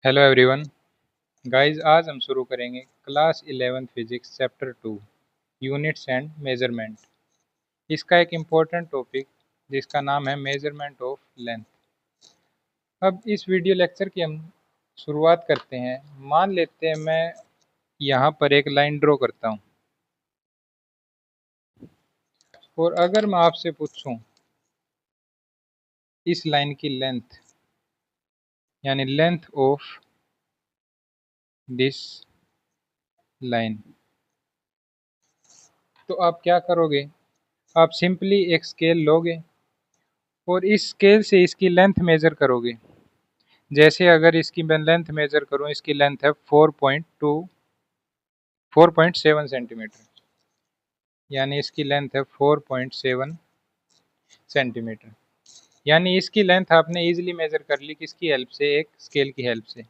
Hello everyone guys, आज हम शुरू करेंगे class 11 physics chapter 2 units and measurement. इसका एक इम्पोर्टेंट टॉपिक जिसका नाम है मेजरमेंट ऑफ लेंथ। अब इस वीडियो लेक्चर की हम शुरुआत करते हैं। मान लेते हैं मैं यहाँ पर एक लाइन ड्रॉ करता हूँ और अगर मैं आपसे पूछूं इस लाइन की लेंथ यानी लेंथ ऑफ दिस लाइन, तो आप क्या करोगे? आप सिंपली एक स्केल लोगे और इस स्केल से इसकी लेंथ मेजर करोगे। जैसे अगर इसकी मैं लेंथ मेजर करूं, इसकी लेंथ है 4.7 सेंटीमीटर, यानी इसकी लेंथ है 4.7 सेंटीमीटर। यानी इसकी लेंथ आपने इजीली मेजर कर ली किसकी हेल्प से? एक स्केल की हेल्प से।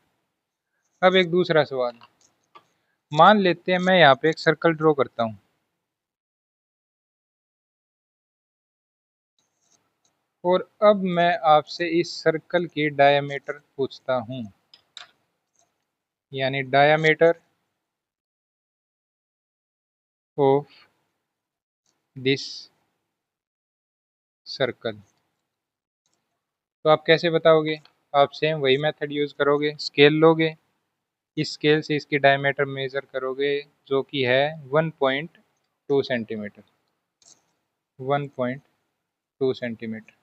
अब एक दूसरा सवाल, मान लेते हैं मैं यहाँ पे एक सर्कल ड्रॉ करता हूँ और अब मैं आपसे इस सर्कल की डायमीटर पूछता हूँ, यानी डायमीटर ऑफ दिस सर्कल। तो आप कैसे बताओगे? आप सेम वही मेथड यूज करोगे, स्केल लोगे, इस स्केल से इसकी डायमीटर मेजर करोगे जो कि है 1.2 सेंटीमीटर। 1.2 सेंटीमीटर,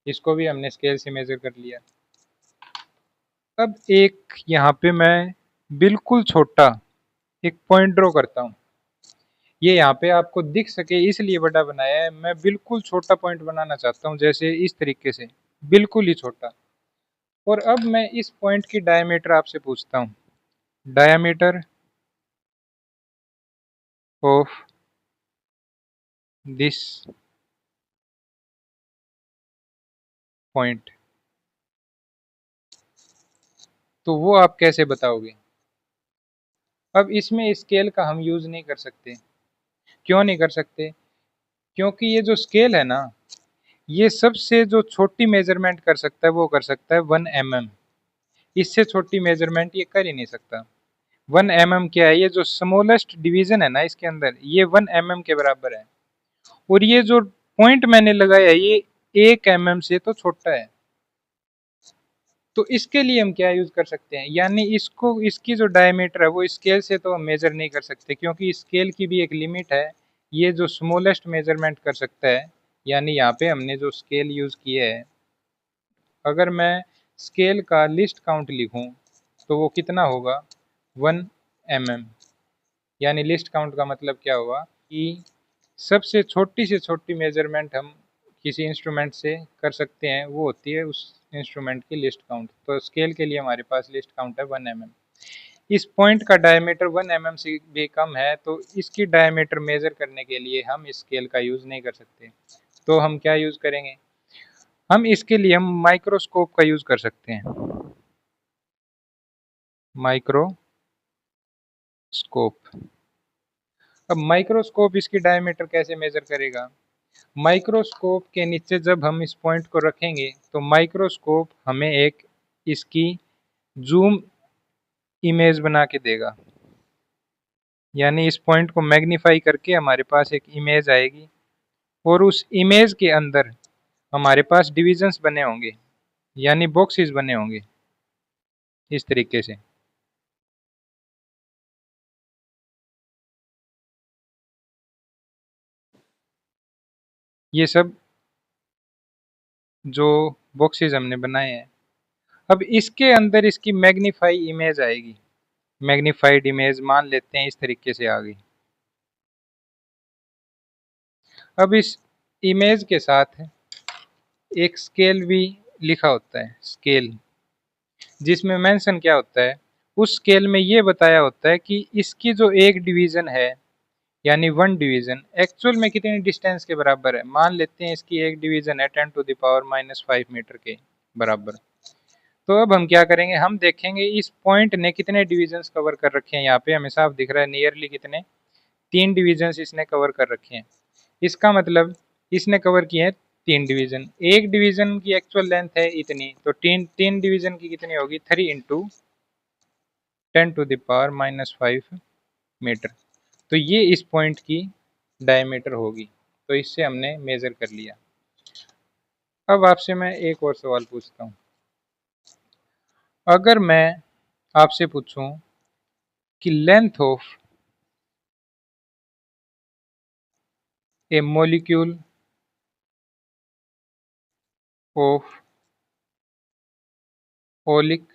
इसको भी हमने स्केल से मेजर कर लिया। अब एक यहाँ पे मैं बिल्कुल छोटा एक पॉइंट ड्रॉ करता हूँ। ये यहाँ पे आपको दिख सके इसलिए बड़ा बनाया है। मैं बिल्कुल छोटा पॉइंट बनाना चाहता हूँ, जैसे इस तरीके से, बिल्कुल ही छोटा। और अब मैं इस पॉइंट की डायमीटर आपसे पूछता हूँ, डायमीटर ऑफ दिस पॉइंट। तो वो आप कैसे बताओगे? अब इसमें स्केल का हम यूज नहीं कर सकते। क्यों नहीं कर सकते? क्योंकि ये जो स्केल है ना, ये सबसे जो छोटी मेजरमेंट कर सकता है वो कर सकता है 1 mm। इससे छोटी मेजरमेंट ये कर ही नहीं सकता। 1 mm क्या है? ये जो स्मॉलेस्ट डिवीजन है ना इसके अंदर, ये 1 mm के बराबर है। और ये जो पॉइंट मैंने लगाया है ये 1 mm से तो छोटा है। तो इसके लिए हम क्या यूज कर सकते हैं, यानी इसको, इसकी जो डायमीटर है वो स्केल से तो हम मेजर नहीं कर सकते, क्योंकि स्केल की भी एक लिमिट है। ये जो स्मॉलेस्ट मेजरमेंट कर सकता है, यानी यहाँ पे हमने जो स्केल यूज किया है, अगर मैं स्केल का लिस्ट काउंट लिखूं तो वो कितना होगा? 1 mm। यानी लिस्ट काउंट का मतलब क्या हुआ कि सबसे छोटी से छोटी मेजरमेंट हम किसी इंस्ट्रूमेंट से कर सकते हैं, वो होती है उस इंस्ट्रूमेंट की लिस्ट काउंट। तो स्केल के लिए हमारे पास लिस्ट काउंट है 1 mm। इस पॉइंट का डायमीटर 1 mm से भी कम है, तो इसकी डायमीटर मेजर करने के लिए हम इस स्केल का यूज नहीं कर सकते। तो हम क्या यूज करेंगे? हम इसके लिए हम माइक्रोस्कोप का यूज कर सकते हैं। माइक्रोस्कोप। अब माइक्रोस्कोप इसकी डायमीटर कैसे मेजर करेगा? माइक्रोस्कोप के नीचे जब हम इस पॉइंट को रखेंगे तो माइक्रोस्कोप हमें एक इसकी जूम इमेज बना के देगा। यानी इस पॉइंट को मैग्नीफाई करके हमारे पास एक इमेज आएगी और उस इमेज के अंदर हमारे पास डिविजन्स बने होंगे, यानी बॉक्सेस बने होंगे इस तरीके से। ये सब जो बॉक्सेस हमने बनाए हैं, अब इसके अंदर इसकी मैग्नीफाई इमेज आएगी। मैग्नीफाइड इमेज मान लेते हैं इस तरीके से आ गई। अब इस इमेज के साथ एक स्केल भी लिखा होता है, स्केल, जिसमें मेंशन क्या होता है? उस स्केल में ये बताया होता है कि इसकी जो एक डिवीजन है, यानी 1 डिवीजन, एक्चुअल में कितनी डिस्टेंस के बराबर है। मान लेते हैं इसकी एक डिवीजन है 10⁻⁻5 मीटर के बराबर। तो अब हम क्या करेंगे? हम देखेंगे इस पॉइंट ने कितने डिविजन्स कवर कर रखे हैं। यहाँ पे हमें साफ दिख रहा है नियरली कितने, 3 डिविजन्स इसने कवर कर रखे हैं। इसका मतलब इसने कवर किए हैं 3 डिवीजन। एक डिवीजन की एक्चुअल लेंथ है इतनी, तो तीन तीन डिवीजन की कितनी होगी? 3 × 10⁻⁻5 मीटर। तो ये इस पॉइंट की डायमीटर होगी। तो इससे हमने मेज़र कर लिया। अब आपसे मैं एक और सवाल पूछता हूँ। अगर मैं आपसे पूछूं कि length of A molecule of oleic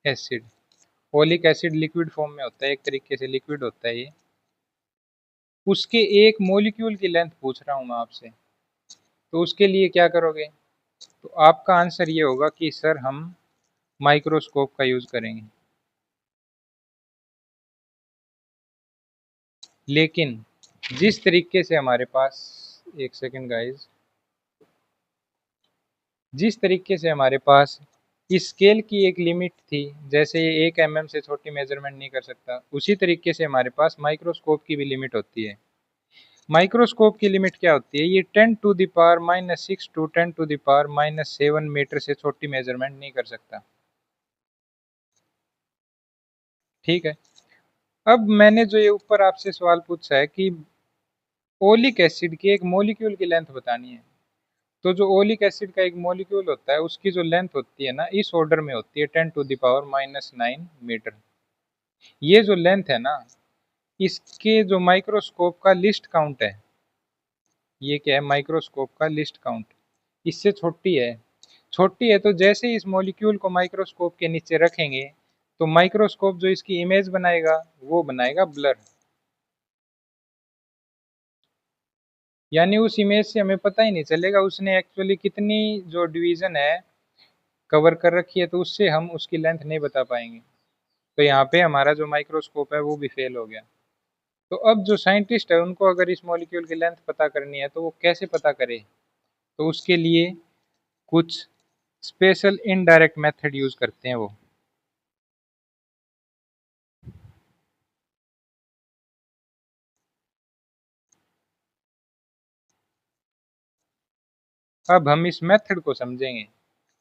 acid, oleic acid liquid form में होता है, एक तरीके से लिक्विड होता है ये, उसके एक मॉलिक्यूल की लेंथ पूछ रहा हूँ मैं आपसे, तो उसके लिए क्या करोगे? तो आपका आंसर ये होगा कि सर हम माइक्रोस्कोप का यूज़ करेंगे। लेकिन जिस तरीके से हमारे पास, एक सेकेंड गाइस, जिस तरीके से हमारे पास इस स्केल की एक लिमिट थी, जैसे ये 1 mm से छोटी मेजरमेंट नहीं कर सकता, उसी तरीके से हमारे पास माइक्रोस्कोप की भी लिमिट होती है। माइक्रोस्कोप की लिमिट क्या होती है? ये 10⁻⁻6 टू 10⁻⁻7 मीटर से छोटी मेजरमेंट नहीं कर सकता। ठीक है। अब मैंने जो ये ऊपर आपसे सवाल पूछा है कि ओलिक एसिड की एक मॉलिक्यूल की लेंथ बतानी है, तो जो ओलिक एसिड का एक मॉलिक्यूल होता है उसकी जो लेंथ होती है ना, इस ऑर्डर में होती है 10⁻⁻9 मीटर। ये जो लेंथ है ना, इसके जो माइक्रोस्कोप का लिस्ट काउंट है, ये क्या है? माइक्रोस्कोप का लिस्ट काउंट इससे छोटी है। छोटी है तो जैसे ही इस मॉलिक्यूल को माइक्रोस्कोप के नीचे रखेंगे तो माइक्रोस्कोप जो इसकी इमेज बनाएगा वो बनाएगा ब्लर। यानी उस इमेज से हमें पता ही नहीं चलेगा उसने एक्चुअली कितनी जो डिवीजन है कवर कर रखी है, तो उससे हम उसकी लेंथ नहीं बता पाएंगे। तो यहाँ पे हमारा जो माइक्रोस्कोप है वो भी फेल हो गया। तो अब जो साइंटिस्ट है उनको अगर इस मॉलिक्यूल की लेंथ पता करनी है तो वो कैसे पता करे? तो उसके लिए कुछ स्पेशल इनडायरेक्ट मेथड यूज करते हैं वो। अब हम इस मेथड को समझेंगे।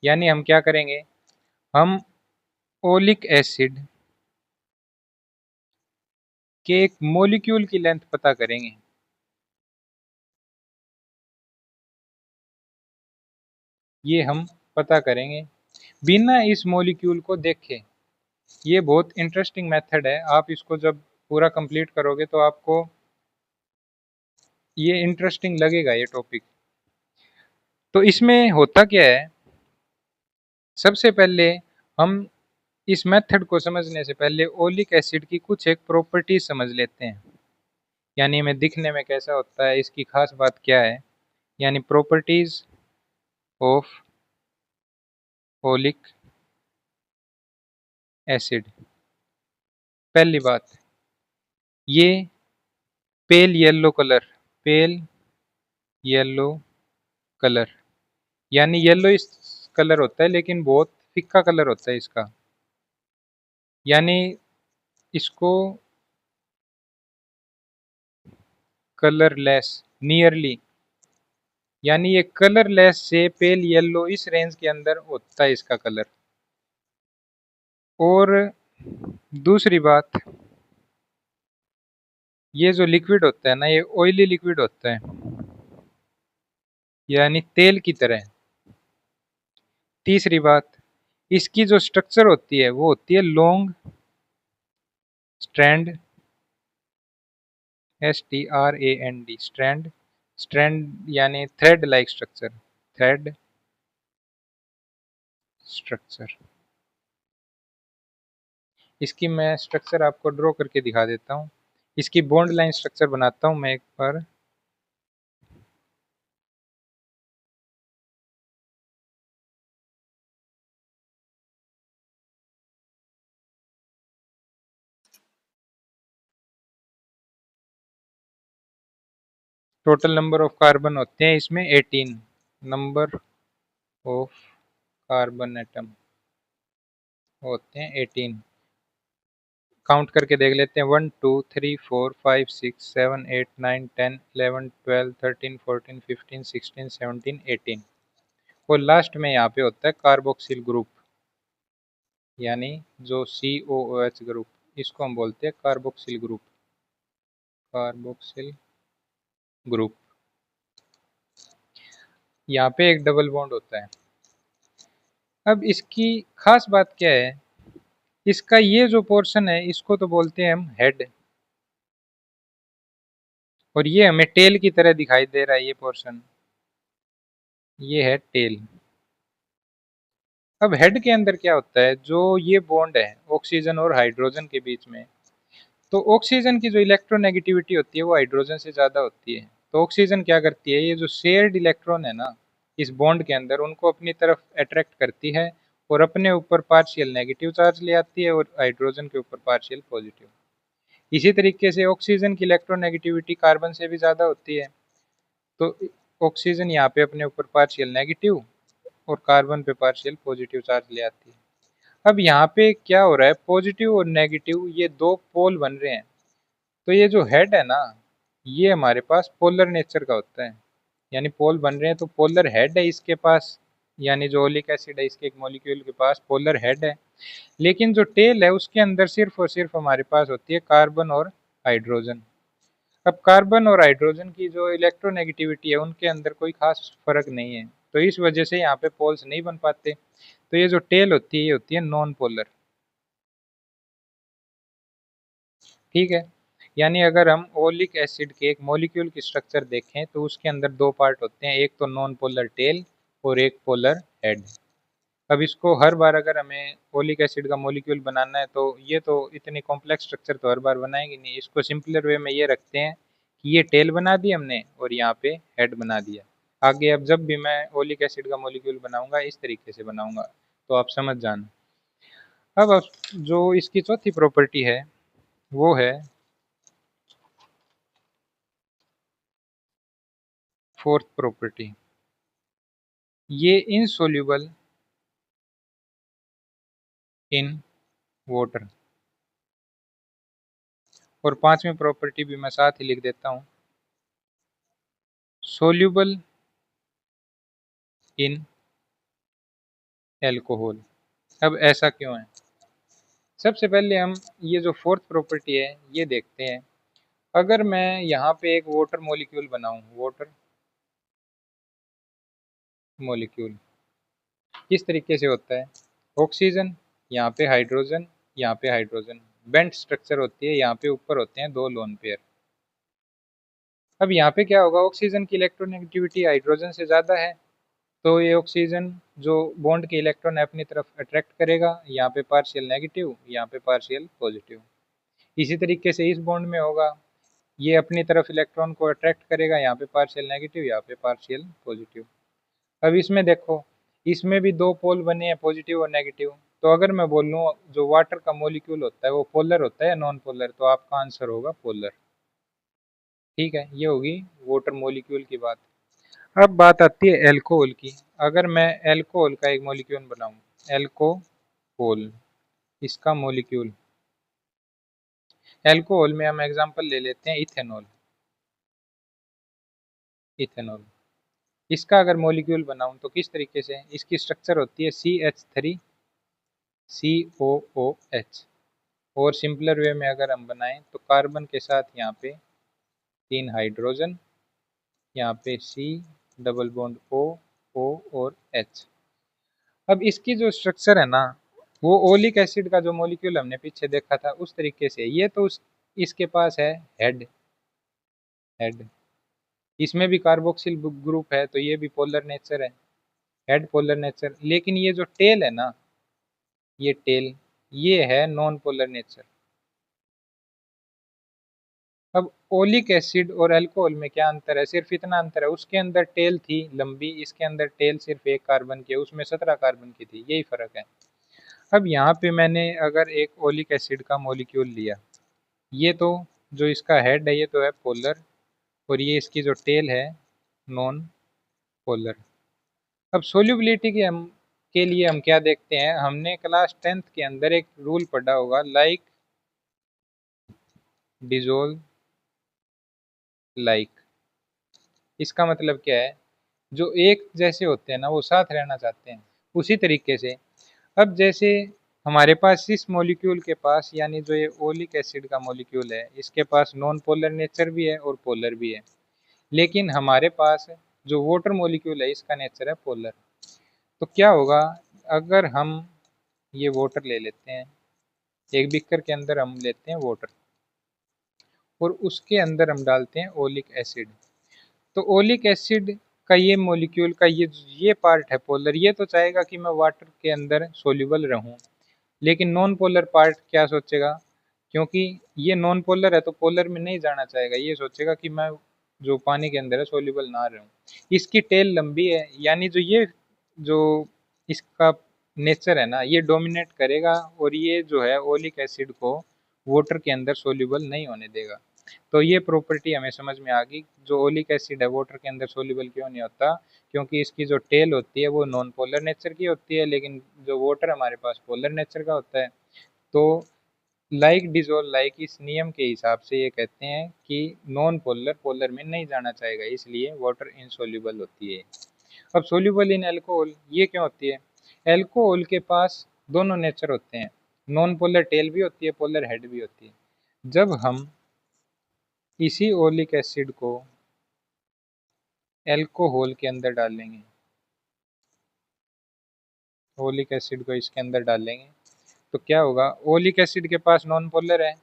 यानी हम क्या करेंगे? हम ओलिक एसिड के एक मॉलिक्यूल की लेंथ पता करेंगे। ये हम पता करेंगे बिना इस मॉलिक्यूल को देखे। ये बहुत इंटरेस्टिंग मेथड है। आप इसको जब पूरा कंप्लीट करोगे तो आपको ये इंटरेस्टिंग लगेगा ये टॉपिक। तो इसमें होता क्या है, सबसे पहले हम इस मेथड को समझने से पहले ओलिक एसिड की कुछ एक प्रॉपर्टीज समझ लेते हैं। यानी हमें दिखने में कैसा होता है, इसकी खास बात क्या है, यानी प्रॉपर्टीज ऑफ ओलिक एसिड। पहली बात, ये pale yellow colour, pale yellow colour, यानी येलो इस कलर होता है लेकिन बहुत फिक्का कलर होता है इसका। यानी इसको कलरलेस नियरली, यानी ये कलरलेस से पेल येलो इस रेंज के अंदर होता है इसका कलर। और दूसरी बात, ये जो लिक्विड होता है ना, ये ऑयली लिक्विड होता है, यानी तेल की तरह। तीसरी बात, इसकी जो स्ट्रक्चर होती है वो होती है long strand, STRAND strand, strand यानी thread like structure, thread structure. इसकी मैं स्ट्रक्चर आपको ड्रॉ करके दिखा देता हूँ। इसकी बॉन्ड लाइन स्ट्रक्चर बनाता हूँ मैं एक बार। टोटल नंबर ऑफ कार्बन होते हैं इसमें 18, नंबर ऑफ कार्बन एटम होते हैं 18। काउंट करके देख लेते हैं, 1 2 3 4 5 6 7 8 9 10 11 12 13 14 15 16 17 18। और लास्ट में यहाँ पे होता है कार्बोक्सिल ग्रुप, यानी जो COOH ग्रुप, इसको हम बोलते हैं कार्बोक्सिल ग्रुप, कार्बोक्सिल ग्रुप। यहाँ पे एक डबल बॉन्ड होता है। अब इसकी खास बात क्या है, इसका ये जो पोर्शन है इसको तो बोलते हैं हम हेड, और ये हमें टेल की तरह दिखाई दे रहा है ये पोर्शन, ये है टेल। अब हेड के अंदर क्या होता है, जो ये बॉन्ड है ऑक्सीजन और हाइड्रोजन के बीच में, तो ऑक्सीजन की जो इलेक्ट्रोनेगेटिविटी होती है वो हाइड्रोजन से ज़्यादा होती है। तो ऑक्सीजन क्या करती है, ये जो शेयर्ड इलेक्ट्रॉन है ना इस बॉन्ड के अंदर, उनको अपनी तरफ अट्रैक्ट करती है और अपने ऊपर पार्शियल नेगेटिव चार्ज ले आती है और हाइड्रोजन के ऊपर पार्शियल पॉजिटिव। इसी तरीके से ऑक्सीजन की इलेक्ट्रोनेगेटिविटी कार्बन से भी ज़्यादा होती है, तो ऑक्सीजन यहाँ पे अपने ऊपर पार्शियल नेगेटिव और कार्बन पे पार्शियल पॉजिटिव चार्ज ले आती है। अब यहाँ पे क्या हो रहा है, पॉजिटिव और नेगेटिव ये दो पोल बन रहे हैं। तो ये जो हेड है ना, ये हमारे पास पोलर नेचर का होता है, यानी पोल बन रहे हैं तो पोलर हेड है इसके पास, यानी जो ओलिक एसिड है इसके एक मॉलिक्यूल के पास पोलर हेड है। लेकिन जो टेल है उसके अंदर सिर्फ और सिर्फ हमारे पास होती है कार्बन और हाइड्रोजन। अब कार्बन और हाइड्रोजन की जो इलेक्ट्रोनेगेटिविटी है उनके अंदर कोई खास फर्क नहीं है, तो इस वजह से यहाँ पे पोल्स नहीं बन पाते। तो ये जो टेल होती है ये होती है नॉन पोलर। ठीक है, यानी अगर हम ओलिक एसिड के एक मॉलिक्यूल की स्ट्रक्चर देखें तो उसके अंदर दो पार्ट होते हैं, एक तो नॉन पोलर टेल और एक पोलर हेड। अब इसको हर बार अगर हमें ओलिक एसिड का मॉलिक्यूल बनाना है तो ये तो इतनी कॉम्प्लेक्स स्ट्रक्चर तो हर बार बनाएंगे नहीं, इसको सिंपलर वे में ये रखते हैं कि ये टेल बना दी हमने और यहाँ पे हेड बना दिया। आगे अब जब भी मैं ओलिक एसिड का मॉलिक्यूल बनाऊंगा इस तरीके से बनाऊंगा, तो आप समझ जाना। अब जो इसकी चौथी प्रॉपर्टी है वो है फोर्थ प्रॉपर्टी, ये इनसोल्यूबल इन वाटर। और पांचवी प्रॉपर्टी भी मैं साथ ही लिख देता हूँ, सोल्यूबल इन एल्कोहल। अब ऐसा क्यों है, सबसे पहले हम ये जो फोर्थ प्रॉपर्टी है ये देखते हैं। अगर मैं यहाँ पे एक वाटर मॉलिक्यूल बनाऊं, वाटर मॉलिक्यूल किस तरीके से होता है, ऑक्सीजन, यहाँ पे हाइड्रोजन, यहाँ पे हाइड्रोजन, बेंट स्ट्रक्चर होती है, यहाँ पे ऊपर होते हैं दो लोन पेयर। अब यहाँ पे क्या होगा, ऑक्सीजन की इलेक्ट्रोनेगेटिविटी हाइड्रोजन से ज़्यादा है, तो ये ऑक्सीजन जो बॉन्ड के इलेक्ट्रॉन है अपनी तरफ अट्रैक्ट करेगा, यहाँ पे पार्शियल नेगेटिव, यहाँ पे पार्शियल पॉजिटिव। इसी तरीके से इस बॉन्ड में होगा, ये अपनी तरफ इलेक्ट्रॉन को अट्रैक्ट करेगा, यहाँ पे पार्शियल नेगेटिव, यहाँ पे पार्शियल पॉजिटिव। अब इसमें देखो, इसमें भी दो पोल बने हैं पॉजिटिव और नेगेटिव। तो अगर मैं बोल लूँ जो वाटर का मॉलिक्यूल होता है वो पोलर होता है या नॉन पोलर, तो आपका आंसर होगा पोलर। ठीक है, ये होगी वाटर मॉलिक्यूल की बात। अब बात आती है एल्कोहल की। अगर मैं एल्कोहल का एक मॉलिक्यूल बनाऊं, एल्कोहल, इसका मॉलिक्यूल, एल्कोहल में हम एग्जांपल ले लेते हैं इथेनॉल, इथेनॉल। इसका अगर मॉलिक्यूल बनाऊं तो किस तरीके से, इसकी स्ट्रक्चर होती है CH3COOH। और सिंपलर वे में अगर हम बनाएं तो कार्बन के साथ यहाँ पे 3 हाइड्रोजन, यहाँ पे C, डबल बॉन्ड O और H। अब इसकी जो स्ट्रक्चर है ना, वो ओलिक एसिड का जो मॉलिक्यूल हमने पीछे देखा था उस तरीके से। ये तो इसके पास है हेड, हेड, इसमें भी कार्बोक्सिल ग्रुप है तो ये भी पोलर नेचर है, हेड पोलर नेचर। लेकिन ये जो टेल है ना, ये टेल, ये है नॉन पोलर नेचर। अब ओलिक एसिड और अल्कोहल में क्या अंतर है, सिर्फ इतना अंतर है, उसके अंदर टेल थी लंबी, इसके अंदर टेल सिर्फ एक कार्बन की है, उसमें 17 कार्बन की थी, यही फर्क है। अब यहाँ पे मैंने अगर एक ओलिक एसिड का मॉलिक्यूल लिया, ये तो जो इसका हेड है ये तो है पोलर, और ये इसकी जो टेल है नॉन पोलर। अब सोल्यूबिलिटी के लिए हम क्या देखते हैं, हमने क्लास 10th के अंदर एक रूल पढ़ा होगा, लाइक डिजोल्व लाइक। इसका मतलब क्या है, जो एक जैसे होते हैं ना वो साथ रहना चाहते हैं, उसी तरीके से। अब जैसे हमारे पास इस मॉलिक्यूल के पास, यानी जो ये ओलिक एसिड का मॉलिक्यूल है, इसके पास नॉन पोलर नेचर भी है और पोलर भी है। लेकिन हमारे पास जो वाटर मॉलिक्यूल है इसका नेचर है पोलर। तो क्या होगा, अगर हम ये वाटर ले लेते हैं, एक बीकर के अंदर हम लेते हैं वाटर और उसके अंदर हम डालते हैं ओलिक एसिड। तो ओलिक एसिड का ये मॉलिक्यूल का ये पार्ट है पोलर, ये तो चाहेगा कि मैं वाटर के अंदर सोल्यूबल रहूं। लेकिन नॉन पोलर पार्ट क्या सोचेगा, क्योंकि ये नॉन पोलर है तो पोलर में नहीं जाना चाहेगा, ये सोचेगा कि मैं जो पानी के अंदर है सोल्यूबल ना रहूं। इसकी टेल लंबी है, यानी जो इसका नेचर है ना, ये डोमिनेट करेगा और ये जो है ओलिक एसिड को वाटर के अंदर सोल्यूबल नहीं होने देगा। तो ये प्रॉपर्टी हमें समझ में आ गई, जो ओलिक एसिड है वाटर के अंदर सोल्यूबल क्यों नहीं होता, क्योंकि इसकी जो टेल होती है वो नॉन पोलर नेचर की होती है, लेकिन जो वाटर हमारे पास पोलर नेचर का होता है। तो लाइक डिजोल्व लाइक, इस नियम के हिसाब से ये कहते हैं कि नॉन पोलर पोलर में नहीं जाना चाहेगा, इसलिए वाटर इनसोल्यूबल होती है। अब सोल्यूबल इन अल्कोहल ये क्यों होती है, अल्कोहल के पास दोनों नेचर होते हैं, नॉन पोलर टेल भी होती है, पोलर हेड भी होती है। जब हम इसी ओलिक एसिड को अल्कोहल के अंदर डालेंगे, ओलिक एसिड को इसके अंदर डालेंगे, तो क्या होगा, ओलिक एसिड के पास नॉन पोलर है,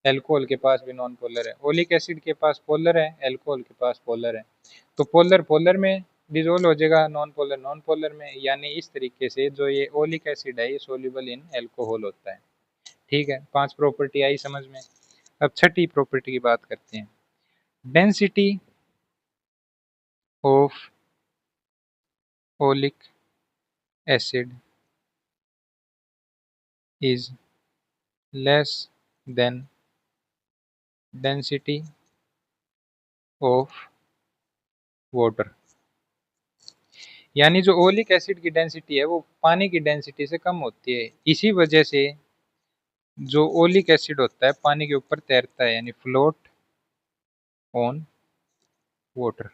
अल्कोहल के पास भी नॉन पोलर है। ओलिक एसिड के पास पोलर है, अल्कोहल के पास पोलर है। तो पोलर पोलर में डिजोल्व हो जाएगा, नॉन पोलर नॉन पोलर में, यानी इस तरीके से जो ये ओलिक एसिड है ये सोल्यूबल इन अल्कोहल होता है। ठीक है, 5 प्रॉपर्टी आई समझ में। अब छठी प्रॉपर्टी की बात करते हैं। Density of oleic acid is less than density of water. यानी जो ओलिक एसिड की डेंसिटी है वो पानी की डेंसिटी से कम होती है। इसी वजह से जो ओलिक एसिड होता है पानी के ऊपर तैरता है, यानी फ्लोट ऑन वाटर।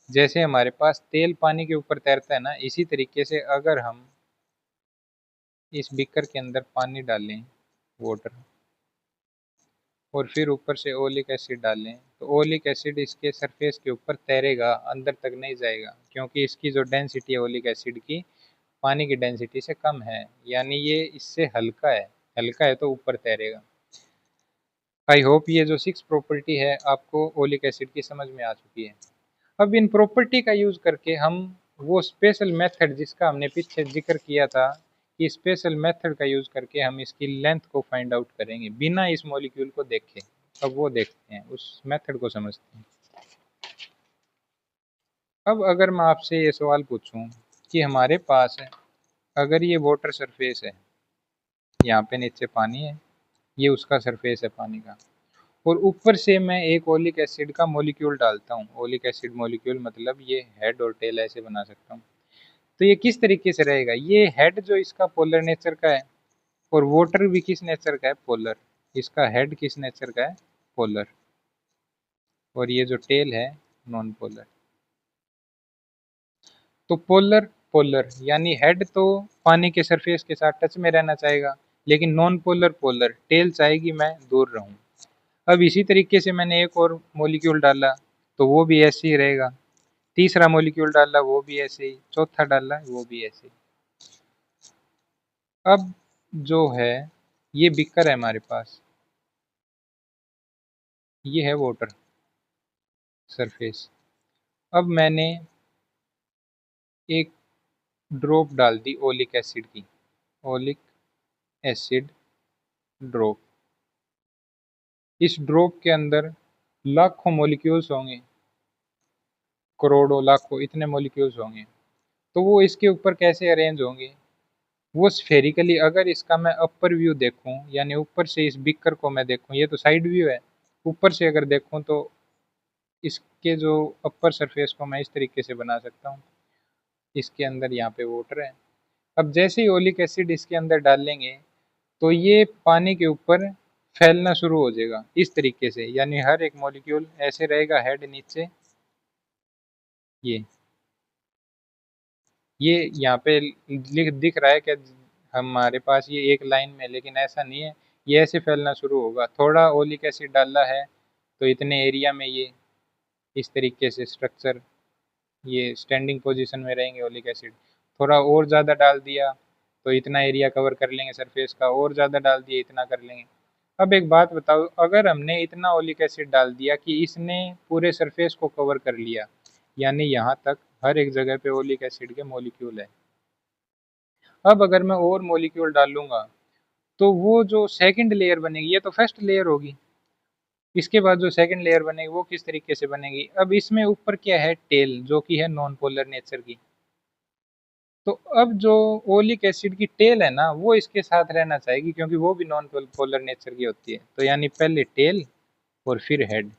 जैसे हमारे पास तेल पानी के ऊपर तैरता है ना, इसी तरीके से अगर हम इस बीकर के अंदर पानी डालें, वाटर, और फिर ऊपर से ओलिक एसिड डालें, तो ओलिक एसिड इसके सरफेस के ऊपर तैरेगा, अंदर तक नहीं जाएगा, क्योंकि इसकी जो डेंसिटी है ओलिक एसिड की पानी की डेंसिटी से कम है, यानी ये इससे हल्का है। हल्का है तो ऊपर तैरेगा। आई होप ये जो 6 प्रॉपर्टी है आपको ओलिक एसिड की समझ में आ चुकी है। अब इन प्रॉपर्टी का यूज़ करके हम वो स्पेशल मेथड जिसका हमने पीछे जिक्र किया था, कि स्पेशल मेथड का यूज़ करके हम इसकी लेंथ को फाइंड आउट करेंगे बिना इस मॉलिक्यूल को देखे। अब वो देखते हैं, उस मेथड को समझते हैं। अब अगर मैं आपसे ये सवाल पूछूं कि हमारे पास है, अगर ये वाटर सरफेस है, यहाँ पे नीचे पानी है, ये उसका सरफेस है पानी का, और ऊपर से मैं एक ओलिक एसिड का मॉलिक्यूल डालता हूँ। ओलिक एसिड मॉलिक्यूल मतलब ये हेड और टेल ऐसे बना सकता हूँ। तो ये किस तरीके से रहेगा, ये हेड जो इसका पोलर नेचर का है, और वाटर भी किस नेचर का है, पोलर। इसका हेड किस नेचर का है, पोलर, और ये जो टेल है नॉन पोलर। तो पोलर पोलर यानी हेड तो पानी के सरफेस के साथ टच में रहना चाहेगा, लेकिन नॉन पोलर पोलर, टेल चाहेगी मैं दूर रहूं। अब इसी तरीके से मैंने एक और मॉलिक्यूल डाला तो वो भी ऐसे ही रहेगा, तीसरा मॉलिक्यूल डाला वो भी ऐसे ही, चौथा डाला वो भी ऐसे ही। अब जो है ये बीकर है हमारे पास, ये है वाटर सरफेस। अब मैंने एक ड्रॉप डाल दी ओलिक एसिड की, ओलिक एसिड ड्रॉप। इस ड्रॉप के अंदर लाखों मॉलिक्यूल्स होंगे, करोड़ों लाखों इतने मॉलिक्यूल्स होंगे। तो वो इसके ऊपर कैसे अरेंज होंगे, वो स्फेरिकली, अगर इसका मैं अपर व्यू देखूं, यानी ऊपर से इस बीकर को मैं देखूं, ये तो साइड व्यू है, ऊपर से अगर देखूं तो इसके जो अपर सरफेस को मैं इस तरीके से बना सकता हूँ। इसके अंदर यहाँ पे वाटर है। अब जैसे ही ओलिक एसिड इसके अंदर डालेंगे तो ये पानी के ऊपर फैलना शुरू हो जाएगा इस तरीके से, यानी हर एक मॉलिक्यूल ऐसे रहेगा, हेड नीचे, ये यहाँ पे लिख दिख रहा है क्या, हमारे पास ये एक लाइन में, लेकिन ऐसा नहीं है, ये ऐसे फैलना शुरू होगा। थोड़ा ओलिक एसिड डाला है तो इतने एरिया में ये इस तरीके से स्ट्रक्चर, ये स्टैंडिंग पोजीशन में रहेंगे ओलिक एसिड। थोड़ा और ज़्यादा डाल दिया तो इतना एरिया कवर कर लेंगे सरफेस का, और ज़्यादा डाल दिया इतना कर लेंगे। अब एक बात बताओ, अगर हमने इतना ओलिक एसिड डाल दिया कि इसने पूरे सरफेस को कवर कर लिया, यानी यहाँ तक हर एक जगह पे ओलिक एसिड के मॉलिक्यूल है। अब अगर मैं और मॉलिक्यूल डालूंगा तो वो जो सेकंड लेयर बनेगी, ये तो फर्स्ट लेयर होगी, इसके बाद जो सेकंड लेयर बनेगी वो किस तरीके से बनेगी। अब इसमें ऊपर क्या है, टेल, जो कि है नॉन पोलर नेचर की। तो अब जो ओलिक एसिड की टेल है ना, वो इसके साथ रहना चाहेगी, क्योंकि वो भी नॉन पोलर नेचर की होती है। तो यानी पहले टेल और फिर हेड,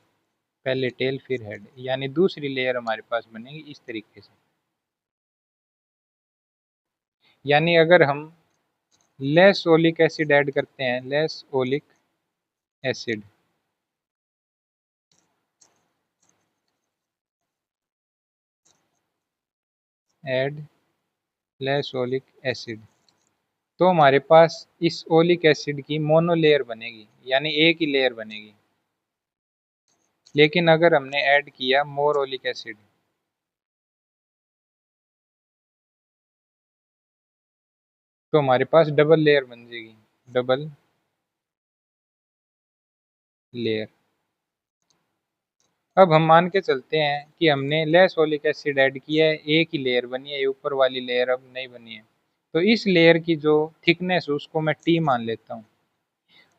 पहले टेल फिर हेड, यानी दूसरी लेयर हमारे पास बनेगी इस तरीके से। यानी अगर हम लेस ओलिक एसिड ऐड करते हैं, less oleic acid, add less oleic acid, तो हमारे पास इस ओलिक एसिड की मोनो लेयर बनेगी, यानी एक ही लेयर बनेगी। लेकिन अगर हमने ऐड किया मोर ओलिक एसिड, तो हमारे पास डबल लेयर बन जाएगी, डबल लेयर। अब हम मान के चलते हैं कि हमने लेस ओलिक एसिड ऐड किया है, एक ही लेयर बनी है, ये ऊपर वाली लेयर अब नहीं बनी है। तो इस लेयर की जो थिकनेस है उसको मैं टी मान लेता हूँ।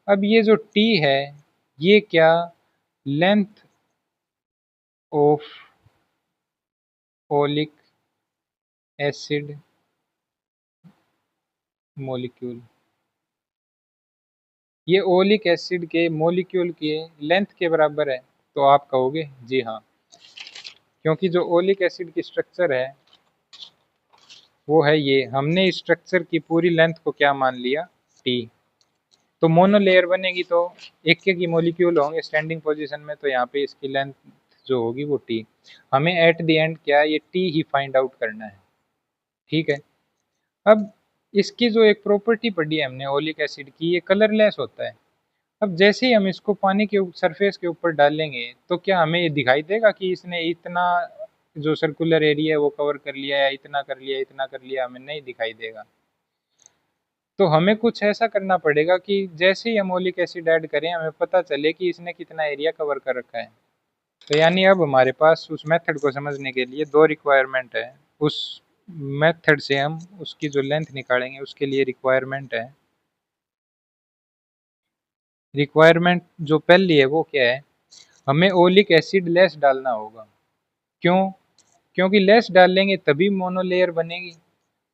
अब ये जो टी है, ये क्या, length of oleic acid molecule, ये ओलिक एसिड के मॉलिक्यूल के लेंथ के बराबर है। तो आप कहोगे जी हाँ, क्योंकि जो ओलिक एसिड की स्ट्रक्चर है वो है ये, हमने इस स्ट्रक्चर की पूरी लेंथ को क्या मान लिया, टी। तो मोनो लेयर बनेगी तो एक एक ही मॉलिक्यूल होंगे स्टैंडिंग पोजीशन में, तो यहाँ पे इसकी लेंथ जो होगी वो टी। हमें एट द एंड क्या है, ये टी ही फाइंड आउट करना है। ठीक है। अब इसकी जो एक प्रॉपर्टी पढ़ी है हमने ओलिक एसिड की, ये कलरलेस होता है। अब जैसे ही हम इसको पानी के सरफेस के ऊपर डालेंगे तो क्या हमें ये दिखाई देगा कि इसने इतना जो सर्कुलर एरिया है वो कवर कर लिया है, इतना कर लिया, इतना कर लिया, हमें नहीं दिखाई देगा। तो हमें कुछ ऐसा करना पड़ेगा कि जैसे ही हम ओलिक एसिड ऐड करें हमें पता चले कि इसने कितना एरिया कवर कर रखा है। तो यानी अब हमारे पास उस मेथड को समझने के लिए दो रिक्वायरमेंट है। उस मेथड से हम उसकी जो लेंथ निकालेंगे उसके लिए रिक्वायरमेंट है, रिक्वायरमेंट जो पहली है वो क्या है, हमें ओलिक एसिड लेस डालना होगा। क्यों, क्योंकि लेस डालेंगे तभी मोनोलेयर बनेगी,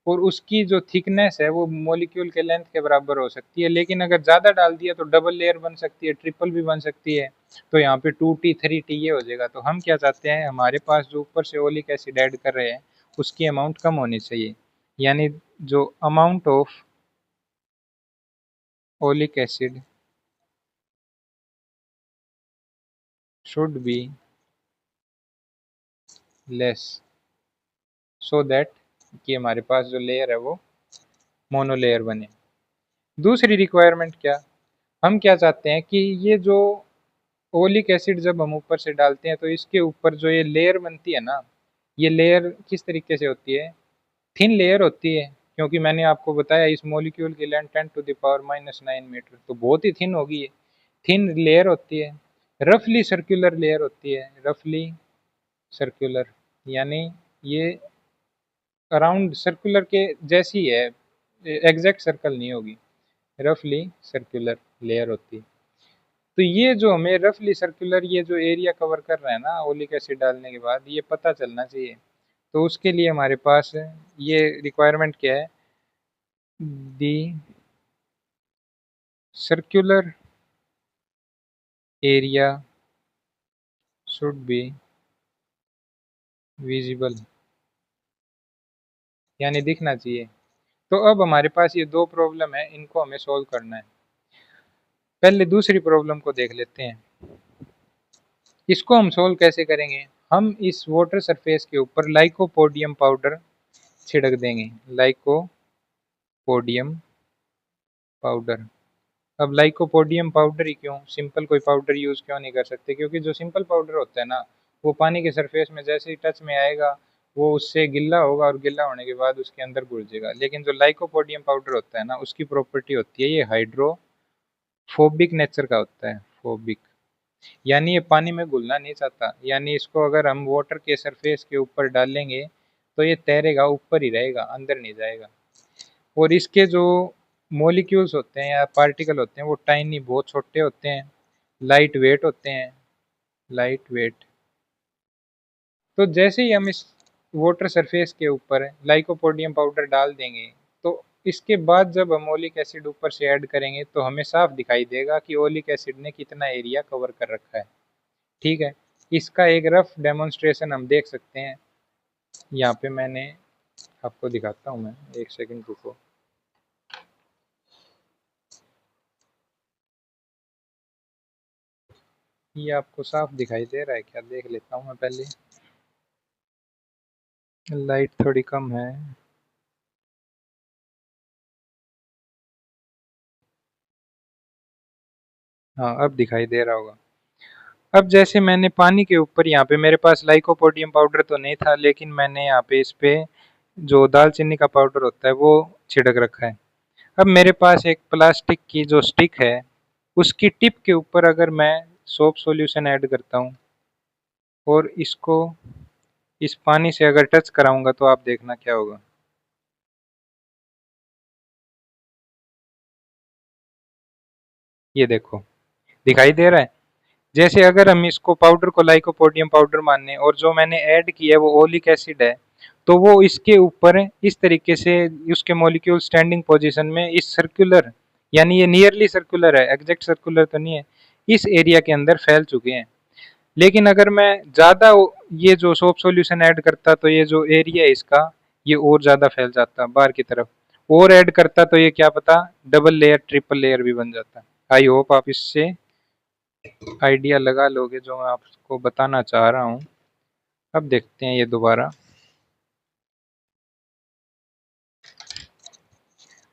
और उसकी जो थिकनेस है वो मॉलिक्यूल के लेंथ के बराबर हो सकती है। लेकिन अगर ज़्यादा डाल दिया तो डबल लेयर बन सकती है, ट्रिपल भी बन सकती है। तो यहाँ पे 2T 3T ये हो जाएगा। तो हम क्या चाहते हैं, हमारे पास जो ऊपर से ओलिक एसिड ऐड कर रहे हैं उसकी अमाउंट कम होनी चाहिए, यानी जो amount of oleic acid should be less, so that कि हमारे पास जो लेयर है वो मोनो लेयर बने। दूसरी रिक्वायरमेंट क्या, हम क्या चाहते हैं कि ये जो ओलिक एसिड जब हम ऊपर से डालते हैं तो इसके ऊपर जो ये लेयर बनती है ना, ये लेयर किस तरीके से होती है, थिन लेयर होती है। क्योंकि मैंने आपको बताया इस मॉलिक्यूल की लेंथ 10⁻⁹ मीटर, तो बहुत ही थिन होगी ये, थिन लेयर होती है। रफली सर्कुलर लेयर होती है, रफली सर्कुलर, यानी ये अराउंड सर्कुलर के जैसी है, एग्जैक्ट सर्कल नहीं होगी, रफली सर्कुलर लेयर होती है। तो ये जो हमें रफली सर्कुलर ये जो एरिया कवर कर रहा है ना ओलिक एसिड डालने के बाद, ये पता चलना चाहिए। तो उसके लिए हमारे पास ये रिक्वायरमेंट क्या है, the circular area should be visible, यानी दिखना चाहिए। तो अब हमारे पास ये दो प्रॉब्लम है, इनको हमें सॉल्व करना है। पहले दूसरी प्रॉब्लम को देख लेते हैं। इसको हम सोल्व कैसे करेंगे, हम इस वाटर सरफेस के ऊपर लाइकोपोडियम पाउडर छिड़क देंगे, लाइकोपोडियम पाउडर। अब लाइकोपोडियम पाउडर ही क्यों, सिंपल कोई पाउडर यूज क्यों नहीं कर सकते? क्योंकि जो सिंपल पाउडर होता है ना, वो पानी के सरफेस में जैसे ही टच में आएगा वो उससे गिल्ला होगा और गिल्ला होने के बाद उसके अंदर घुल जाएगा। लेकिन जो लाइकोपोडियम पाउडर होता है ना, उसकी प्रॉपर्टी होती है ये हाइड्रोफोबिक नेचर का होता है। फोबिक यानी ये पानी में घुलना नहीं चाहता, यानी इसको अगर हम वाटर के सरफेस के ऊपर डालेंगे तो ये तैरेगा, ऊपर ही रहेगा, अंदर नहीं जाएगा। और इसके जो मॉलिक्यूल्स होते हैं या पार्टिकल होते हैं वो टाइनी, बहुत छोटे होते हैं, लाइट वेट होते हैं, लाइट वेट। तो जैसे ही हम इस वाटर सरफेस के ऊपर लाइकोपोडियम पाउडर डाल देंगे तो इसके बाद जब हम ओलिक एसिड ऊपर से ऐड करेंगे तो हमें साफ दिखाई देगा कि ओलिक एसिड ने कितना एरिया कवर कर रखा है। ठीक है, इसका एक रफ डेमोन्स्ट्रेशन हम देख सकते हैं। यहाँ पे मैंने आपको दिखाता हूँ, मैं एक सेकंड रुको। ये आपको साफ दिखाई दे रहा है क्या? देख लेता हूँ मैं पहले, लाइट थोड़ी कम है। हाँ, अब दिखाई दे रहा होगा। अब जैसे मैंने पानी के ऊपर, यहाँ पे मेरे पास लाइकोपोडियम पाउडर तो नहीं था, लेकिन मैंने यहाँ पे इस पे जो दालचीनी का पाउडर होता है वो छिड़क रखा है। अब मेरे पास एक प्लास्टिक की जो स्टिक है, उसकी टिप के ऊपर अगर मैं सोप सॉल्यूशन ऐड करता हूँ और इसको इस पानी से अगर टच कराऊंगा तो आप देखना क्या होगा। ये देखो, दिखाई दे रहा है। जैसे अगर हम इसको पाउडर को लाइकोपोडियम पाउडर माने और जो मैंने ऐड किया है वो ओलिक एसिड है, तो वो इसके ऊपर इस तरीके से उसके मॉलिक्यूल स्टैंडिंग पोजीशन में इस सर्कुलर, यानी ये नियरली सर्कुलर है, एग्जैक्ट सर्कुलर तो नहीं है, इस एरिया के अंदर फैल चुके हैं। लेकिन अगर मैं ज़्यादा ये जो सोप सॉल्यूशन ऐड करता तो ये जो एरिया है इसका, ये और ज़्यादा फैल जाता बाहर की तरफ। और ऐड करता तो ये क्या पता डबल लेयर ट्रिपल लेयर भी बन जाता। आई होप आप इससे आइडिया लगा लोगे जो मैं आपको बताना चाह रहा हूँ। अब देखते हैं ये दोबारा।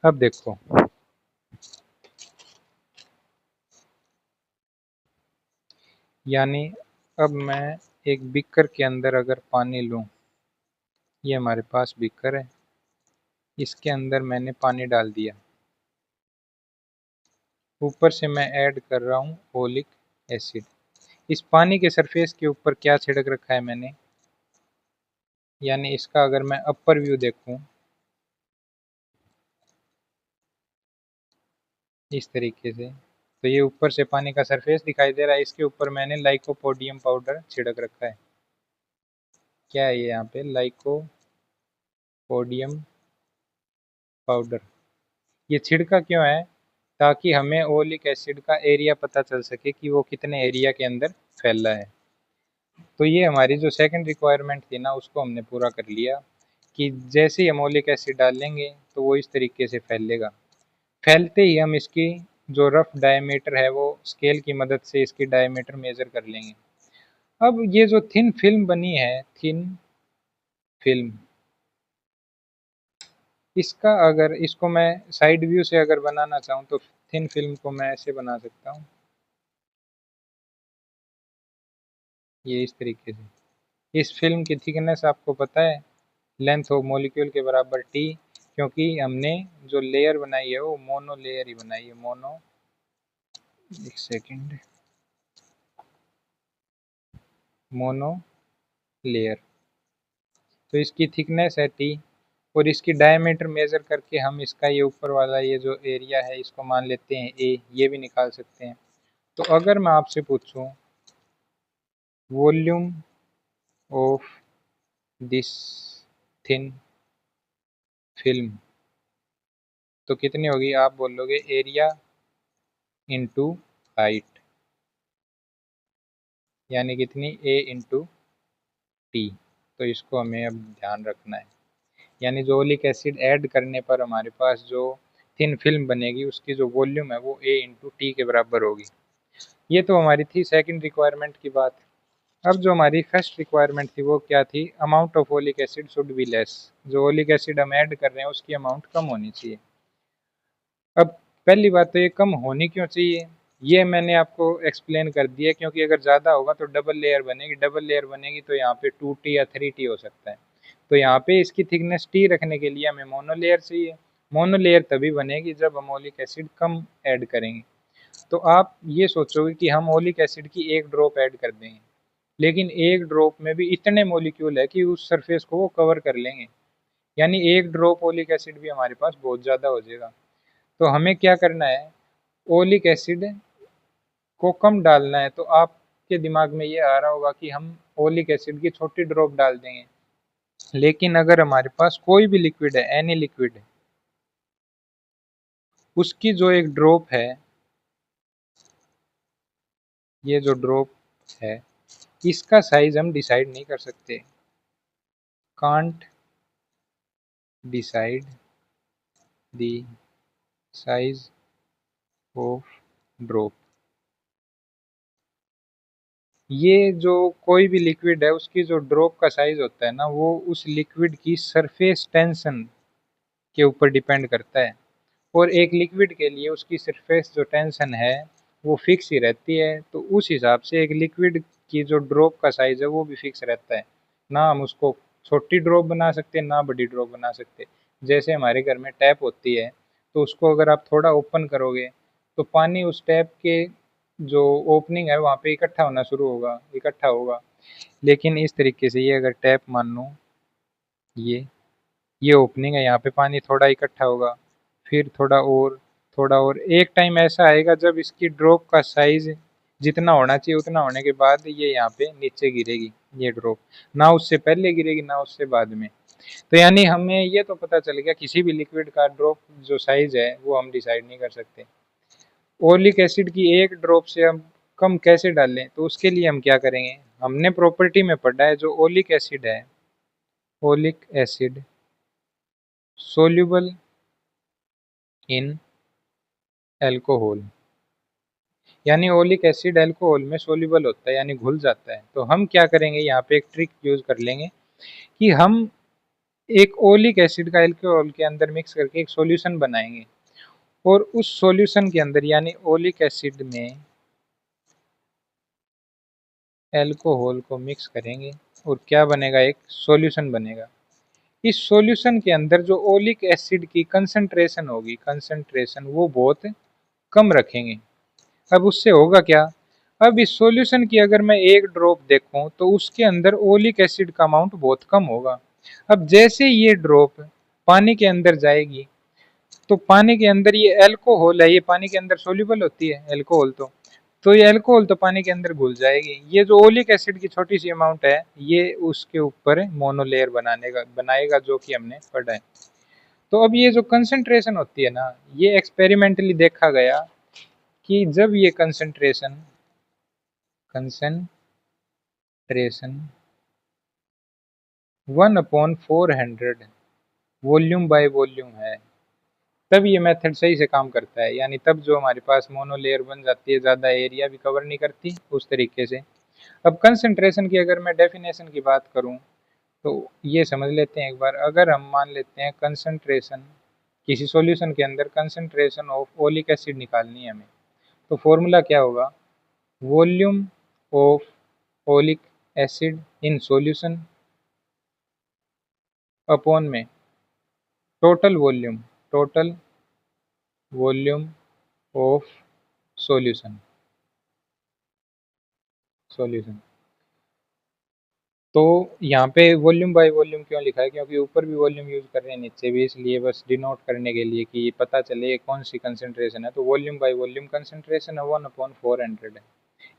अब देखो, यानी अब मैं एक बीकर के अंदर अगर पानी लूँ, ये हमारे पास बीकर है, इसके अंदर मैंने पानी डाल दिया, ऊपर से मैं ऐड कर रहा हूँ ओलिक एसिड। इस पानी के सरफेस के ऊपर क्या छिड़क रखा है मैंने, यानी इसका अगर मैं अपर व्यू देखूं इस तरीके से, तो ये ऊपर से पानी का सरफेस दिखाई दे रहा है, इसके ऊपर मैंने लाइकोपोडियम पाउडर छिड़क रखा है। क्या है ये यहाँ पे? Lycopodium powder. ये छिड़का क्यों है? ताकि हमें ओलिक एसिड का एरिया पता चल सके कि वो कितने एरिया के अंदर फैला है। तो ये हमारी जो सेकंड रिक्वायरमेंट थी ना, उसको हमने पूरा कर लिया कि जैसे ही हम ओलिक एसिड डालेंगे तो वो इस तरीके से फैलेगा। फैलते ही हम इसकी जो रफ डायमीटर है वो स्केल की मदद से इसकी डायमीटर मेजर कर लेंगे। अब ये जो थिन फिल्म बनी है, थिन फिल्म, इसका अगर इसको मैं साइड व्यू से अगर बनाना चाहूँ तो थिन फिल्म को मैं ऐसे बना सकता हूँ, ये इस तरीके से। इस फिल्म की थिकनेस आपको पता है, लेंथ ऑफ मॉलिक्यूल के बराबर टी, क्योंकि हमने जो लेयर बनाई है वो मोनो लेयर ही बनाई है, मोनो, एक सेकंड, मोनो लेयर। तो इसकी थिकनेस है टी और इसकी डायमीटर मेजर करके हम इसका ये ऊपर वाला ये जो एरिया है इसको मान लेते हैं ए, ये भी निकाल सकते हैं। तो अगर मैं आपसे पूछूं volume of this thin film, तो कितनी होगी? आप बोलोगे एरिया इंटू हाइट, यानी कितनी? ए इंटू टी। तो इसको हमें अब ध्यान रखना है, यानी जो ओलिक एसिड ऐड करने पर हमारे पास जो थिन फिल्म बनेगी उसकी जो वॉल्यूम है वो ए इंटू टी के बराबर होगी। ये तो हमारी थी सेकंड रिक्वायरमेंट की बात। अब जो हमारी फर्स्ट रिक्वायरमेंट थी वो क्या थी? Amount of oleic acid should be less. जो ओलिक एसिड हम ऐड कर रहे हैं उसकी अमाउंट कम होनी चाहिए। अब पहली बात तो ये कम होनी क्यों चाहिए, ये मैंने आपको एक्सप्लेन कर दिया, क्योंकि अगर ज़्यादा होगा तो डबल लेयर बनेगी, डबल लेयर बनेगी तो यहाँ पे 2T या 3T हो सकता है। तो यहाँ पे इसकी थिकनेस T रखने के लिए हमें मोनो लेयर चाहिए। मोनो लेयर तभी बनेगी जब हम ओलिक एसिड कम ऐड करेंगे। तो आप ये सोचोगे कि हम ओलिक एसिड की एक ड्रॉप ऐड कर देंगे, लेकिन एक ड्रॉप में भी इतने मॉलिक्यूल है कि उस सरफेस को वो कवर कर लेंगे, यानी एक ड्रॉप ओलिक एसिड भी हमारे पास बहुत ज़्यादा हो जाएगा। तो हमें क्या करना है, ओलिक एसिड को कम डालना है। तो आपके दिमाग में ये आ रहा होगा कि हम ओलिक एसिड की छोटी ड्रॉप डाल देंगे, लेकिन अगर हमारे पास कोई भी लिक्विड है, एनी लिक्विड है, उसकी जो एक ड्रॉप है, ये जो ड्रॉप है, इसका साइज हम डिसाइड नहीं कर सकते, can't decide the size of drop. ये जो कोई भी लिक्विड है उसकी जो ड्रॉप का साइज होता है ना, वो उस लिक्विड की सरफेस टेंशन के ऊपर डिपेंड करता है। और एक लिक्विड के लिए उसकी सरफेस जो टेंशन है वो फिक्स ही रहती है, तो उस हिसाब से एक लिक्विड की जो ड्रॉप का साइज है वो भी फिक्स रहता है। ना हम उसको छोटी ड्रॉप बना सकते, ना बड़ी ड्रॉप बना सकते। जैसे हमारे घर में टैप होती है, तो उसको अगर आप थोड़ा ओपन करोगे तो पानी उस टैप के जो ओपनिंग है वहाँ पे इकट्ठा होना शुरू होगा, इकट्ठा होगा। लेकिन इस तरीके से ये अगर टैप मान लो, ये ओपनिंग है, यहाँ पे पानी थोड़ा इकट्ठा होगा, फिर थोड़ा और एक टाइम ऐसा आएगा जब इसकी ड्रॉप का साइज जितना होना चाहिए उतना होने के बाद ये यहाँ पे नीचे गिरेगी। ये ड्रॉप ना उससे पहले गिरेगी ना उससे बाद में। तो यानी हमें ये तो पता चल गया किसी भी लिक्विड का ड्रॉप जो साइज है वो हम डिसाइड नहीं कर सकते। ओलिक एसिड की एक ड्रॉप से हम कम कैसे डालें, तो उसके लिए हम क्या करेंगे, हमने प्रॉपर्टी में पढ़ा है जो ओलिक एसिड है, oleic acid soluble in alcohol, यानी ओलिक एसिड अल्कोहल में सोल्यूबल होता है, यानी घुल जाता है। तो हम क्या करेंगे, यहाँ पे एक ट्रिक यूज कर लेंगे कि हम एक ओलिक एसिड का अल्कोहल के अंदर मिक्स करके एक सॉल्यूशन बनाएंगे, और उस सॉल्यूशन के अंदर यानी ओलिक एसिड में अल्कोहल को मिक्स करेंगे और क्या बनेगा, एक सॉल्यूशन बनेगा। इस सॉल्यूशन के अंदर जो ओलिक एसिड की कंसंट्रेशन होगी, कंसंट्रेशन वो बहुत कम रखेंगे। अब उससे होगा क्या, अब इस सॉल्यूशन की अगर मैं एक ड्रॉप देखूं तो उसके अंदर ओलिक एसिड का अमाउंट बहुत कम होगा। अब जैसे ये ड्रॉप पानी के अंदर जाएगी तो पानी के अंदर ये अल्कोहल है, ये पानी के अंदर सोल्यूबल होती है अल्कोहल, तो ये अल्कोहल तो पानी के अंदर घुल जाएगी। ये जो ओलिक एसिड की छोटी सी अमाउंट है ये उसके ऊपर मोनोलेयर बनाएगा जो कि हमने पढ़ा है। तो अब ये जो कंसंट्रेशन होती है ना, ये एक्सपेरिमेंटली देखा गया कि जब ये concentration concentration 1/400 volume by volume है, तब ये मेथड सही से काम करता है। यानी तब जो हमारे पास मोनोलेयर बन जाती है, ज़्यादा एरिया भी कवर नहीं करती उस तरीके से। अब कंसंट्रेशन की अगर मैं डेफिनेशन की बात करूं तो ये समझ लेते हैं एक बार। अगर हम मान लेते हैं कंसंट्रेशन किसी सॉल्यूशन के अंदर कंसंट्रेशन ऑफ ओलिक एसिड निकालनी है हमें, तो फॉर्मूला क्या होगा, volume of oleic acid in solution upon में टोटल वॉल्यूम ऑफ सॉल्यूशन। तो यहाँ पे वॉल्यूम बाय वॉल्यूम क्यों लिखा है, क्योंकि ऊपर भी वॉल्यूम यूज कर रहे हैं नीचे भी, इसलिए बस डिनोट करने के लिए कि पता चले कौन सी कंसंट्रेशन है। तो वॉल्यूम बाय वॉल्यूम कंसंट्रेशन है 1/400 है।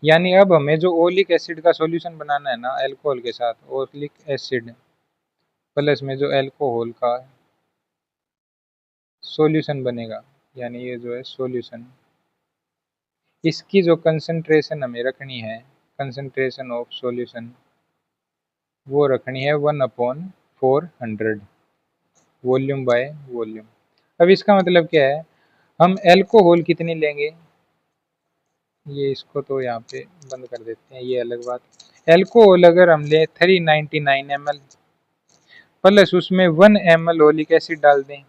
यानी अब हमें जो ओलिक एसिड का सॉल्यूशन बनाना है ना अल्कोहल के साथ, ओलिक एसिड प्लस में जो अल्कोहल का सॉल्यूशन बनेगा, यानी ये जो है सॉल्यूशन, इसकी जो कंसंट्रेशन हमें रखनी है, कंसंट्रेशन ऑफ सॉल्यूशन वो रखनी है 1/400 वॉल्यूम बाय वॉल्यूम। अब इसका मतलब क्या है, हम अल्कोहल कितनी लेंगे, ये इसको तो यहाँ पे बंद कर देते हैं, ये अलग बात। अल्कोहल अगर हम ले 399 ml प्लस उसमें 1 ml ओलिक एसिड डाल दें,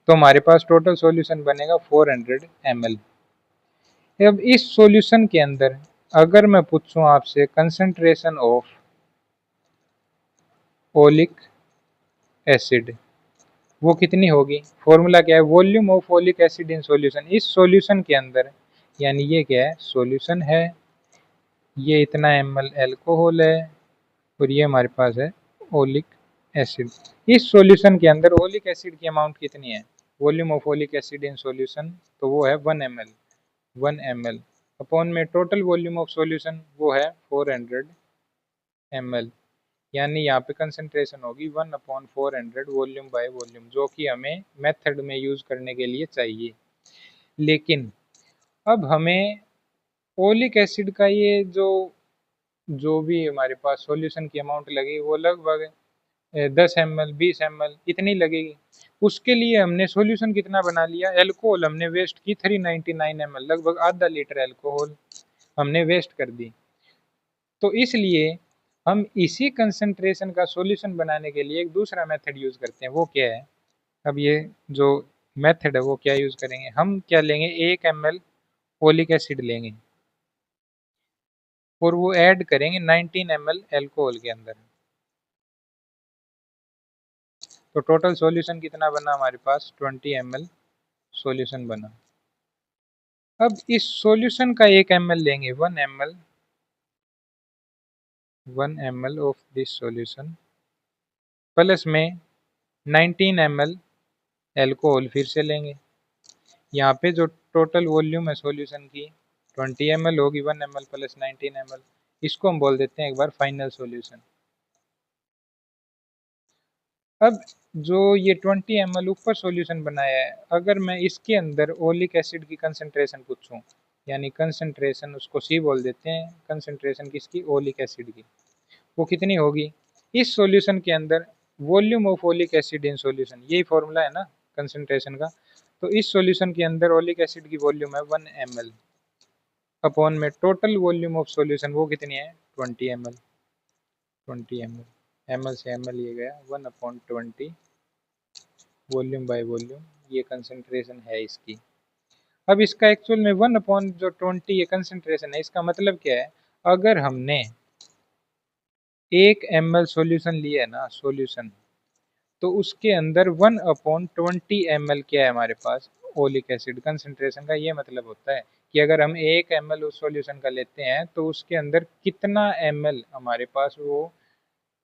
तो हमारे पास टोटल सॉल्यूशन बनेगा 400 ml। अब इस सॉल्यूशन के अंदर अगर मैं पूछूं आपसे कंसंट्रेशन ऑफ ओलिक एसिड, वो कितनी होगी? फॉर्मूला क्या है? Volume of oleic acid in solution. इस सॉल्यूशन के अंदर, यानी ये क्या है? सॉल्यूशन है, ये इतना ml एल्कोहल है और ये हमारे पास है ओलिक एसिड। इस सॉल्यूशन के अंदर ओलिक एसिड की अमाउंट कितनी है? Volume of oleic acid in solution, तो वो है 1 ml। 1 ml अपॉन में टोटल वॉल्यूम ऑफ सॉल्यूशन वो है 400 ml, यानी यहाँ पे कंसंट्रेशन होगी 1/400 वॉल्यूम बाय वॉल्यूम, जो कि हमें मेथड में यूज करने के लिए चाहिए। लेकिन अब हमें ओलिक एसिड का ये जो जो भी हमारे पास सॉल्यूशन की अमाउंट लगी वो लगभग 10 ml 20 ml इतनी लगेगी। उसके लिए हमने सॉल्यूशन कितना बना लिया? एल्कोहल हमने वेस्ट की 399 ml, लगभग आधा लीटर एल्कोहल हमने वेस्ट कर दी। तो इसलिए हम इसी कंसंट्रेशन का सॉल्यूशन बनाने के लिए एक दूसरा मेथड यूज करते हैं। वो क्या है? अब ये जो मेथड है वो क्या यूज करेंगे? हम क्या लेंगे? 1 ml ओलिक एसिड लेंगे और वो ऐड करेंगे 19 ml एल्कोहल के अंदर। तो टोटल सॉल्यूशन कितना बना हमारे पास? 20 ml सॉल्यूशन बना। अब इस सॉल्यूशन का 1 ml लेंगे, 1 ml of this solution plus में 19 ml एल्कोहल फिर से लेंगे। यहाँ पे जो टोटल वॉल्यूम है सॉल्यूशन की 20 ml होगी, 1 ml प्लस 19 ml, इसको हम बोल देते हैं एक बार फाइनल सॉल्यूशन। अब जो ये 20 ml ऊपर सॉल्यूशन बनाया है, अगर मैं इसके अंदर ओलिक एसिड की कंसंट्रेशन पूछूं, यानी कंसंट्रेशन उसको सी बोल देते हैं, कंसंट्रेशन किसकी? ओलिक एसिड की, वो कितनी होगी? इस सॉल्यूशन के अंदर volume of oleic acid in solution, यही फॉर्मूला है ना कंसंट्रेशन का। तो इस सॉल्यूशन के अंदर ओलिक एसिड की वॉल्यूम है 1 ml अपॉन में टोटल वॉल्यूम ऑफ सॉल्यूशन वो कितनी है? 20 ml। 20 ml, ml से ml ये गया 1/20 वॉल्यूम बाय वॉल्यूम, ये कंसंट्रेशन है इसकी। अब इसका एक्चुअल में 1/20 ये कंसंट्रेशन है, इसका मतलब क्या है? अगर हमने 1 ml सॉल्यूशन लिया है ना सॉल्यूशन, तो उसके अंदर 1/20 ml क्या है हमारे पास? Oleic acid. कंसंट्रेशन का ये मतलब होता है कि अगर हम 1 ml उस सॉल्यूशन का लेते हैं तो उसके अंदर कितना ml हमारे पास वो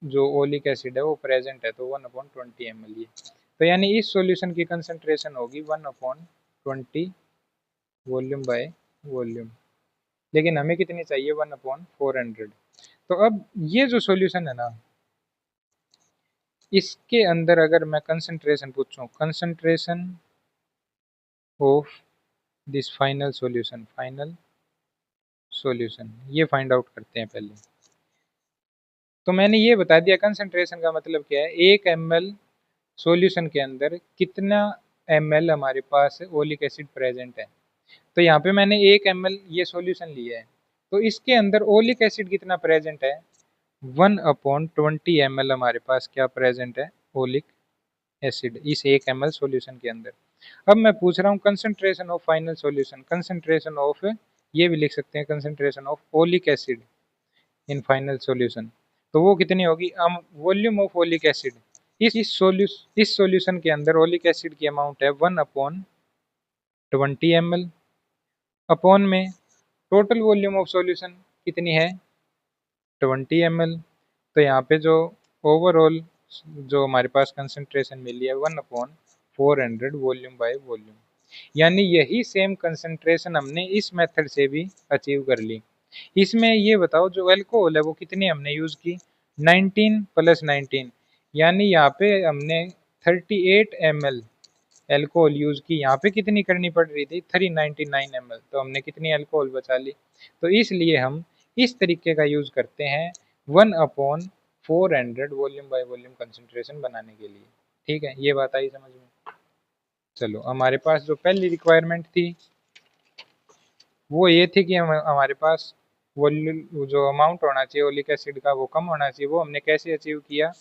जो ओलिक एसिड है वो प्रेजेंट है, तो 1/20 ml ये। तो यानी इस सॉल्यूशन की कंसंट्रेशन होगी 1/20 वॉल्यूम बाय वॉल्यूम, लेकिन हमें कितनी चाहिए? 1/400। तो अब ये जो सॉल्यूशन है ना, इसके अंदर अगर मैं कंसंट्रेशन पूछूं, concentration of this final solution, final solution ये फाइंड आउट करते हैं पहले। तो मैंने ये बता दिया कंसंट्रेशन का मतलब क्या है, 1 ml सॉल्यूशन के अंदर कितना ml हमारे पास ओलिक एसिड प्रेजेंट है। तो यहाँ पे मैंने 1 ml ये सॉल्यूशन लिया है, तो इसके अंदर ओलिक एसिड कितना प्रेजेंट है? 1/20 ml हमारे पास क्या प्रेजेंट है? ओलिक एसिड इस 1 ml सॉल्यूशन के अंदर। अब मैं पूछ रहा हूँ concentration of final solution, concentration of, ये भी लिख सकते हैं concentration of oleic acid in final solution, तो वो कितनी होगी? हम वॉल्यूम ऑफ ओलिक एसिड इस सॉल्यूशन के अंदर ओलिक एसिड की अमाउंट है 1/20 ml अपॉन में टोटल वॉल्यूम ऑफ सॉल्यूशन कितनी है? 20 ml। तो यहाँ पे जो ओवरऑल जो हमारे पास कंसंट्रेशन मिली है 1/400 वॉल्यूम बाय वॉल्यूम, यानी यही सेम कंसंट्रेशन हमने इस मेथड से भी अचीव कर ली। इसमें ये बताओ जो अल्कोहल है वो कितनी हमने यूज की? 19 प्लस 19, यानी यहाँ पे हमने 38 ml एल्कोहल यूज की। यहाँ पे कितनी करनी पड़ रही थी? 399 ml, तो हमने कितनी अल्कोहल बचा ली? तो इसलिए हम इस तरीके का यूज करते हैं 1/400 वॉल्यूम बाय वॉल्यूम कंसंट्रेशन बनाने के लिए। ठीक है, ये बात आई समझ में? चलो, हमारे पास जो पहली रिक्वायरमेंट थी वो ये थी कि हमारे पास वॉल्यूम जो अमाउंट होना चाहिए ओलिक एसिड का वो कम होना चाहिए। वो हमने कैसे अचीव किया?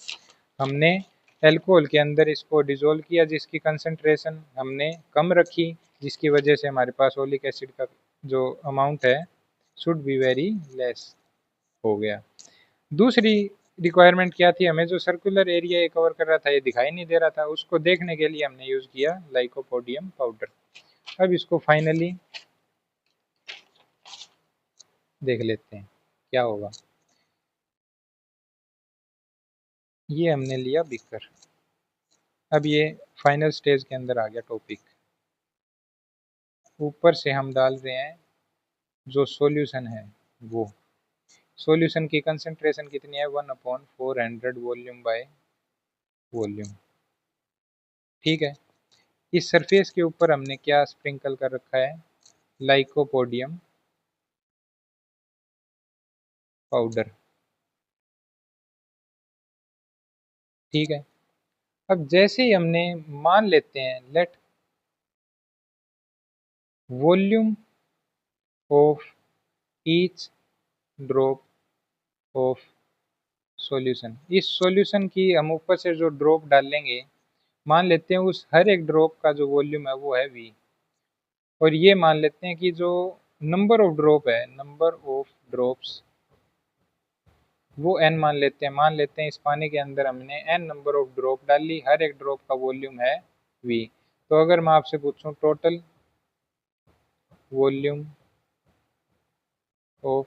हमने एल्कोहल के अंदर इसको डिजोल्व किया, जिसकी कंसंट्रेशन हमने कम रखी, जिसकी वजह से हमारे पास ओलिक एसिड का जो अमाउंट है शुड बी वेरी लेस हो गया। दूसरी रिक्वायरमेंट क्या थी, हमें जो सर्कुलर एरिया ये कवर कर रहा था ये दिखाई नहीं दे रहा था, उसको देखने के लिए हमने यूज किया लाइकोपोडियम पाउडर। अब इसको फाइनली देख लेते हैं क्या होगा। ये हमने लिया बीकर। अब ये फाइनल स्टेज के अंदर आ गया टॉपिक। ऊपर से हम डाल रहे हैं जो सॉल्यूशन है वो। सॉल्यूशन की कंसंट्रेशन कितनी है, 1/400 वॉल्यूम बाय वॉल्यूम। ठीक है। इस सरफेस के ऊपर हमने क्या स्प्रिंकल कर रखा है, लाइकोपोडियम पाउडर। ठीक है। अब जैसे ही हमने मान लेते हैं let volume of each drop of solution, इस सॉल्यूशन की हम ऊपर से जो ड्रॉप डालेंगे, मान लेते हैं उस हर एक ड्रॉप का जो वॉल्यूम है वो है V, और ये मान लेते हैं कि जो नंबर ऑफ ड्रॉप है, नंबर ऑफ ड्रॉप्स वो n मान लेते हैं। मान लेते हैं इस पानी के अंदर हमने n नंबर ऑफ ड्रॉप डाली, हर एक ड्रॉप का वॉल्यूम है V। तो अगर मैं आपसे पूछूं टोटल वॉल्यूम ऑफ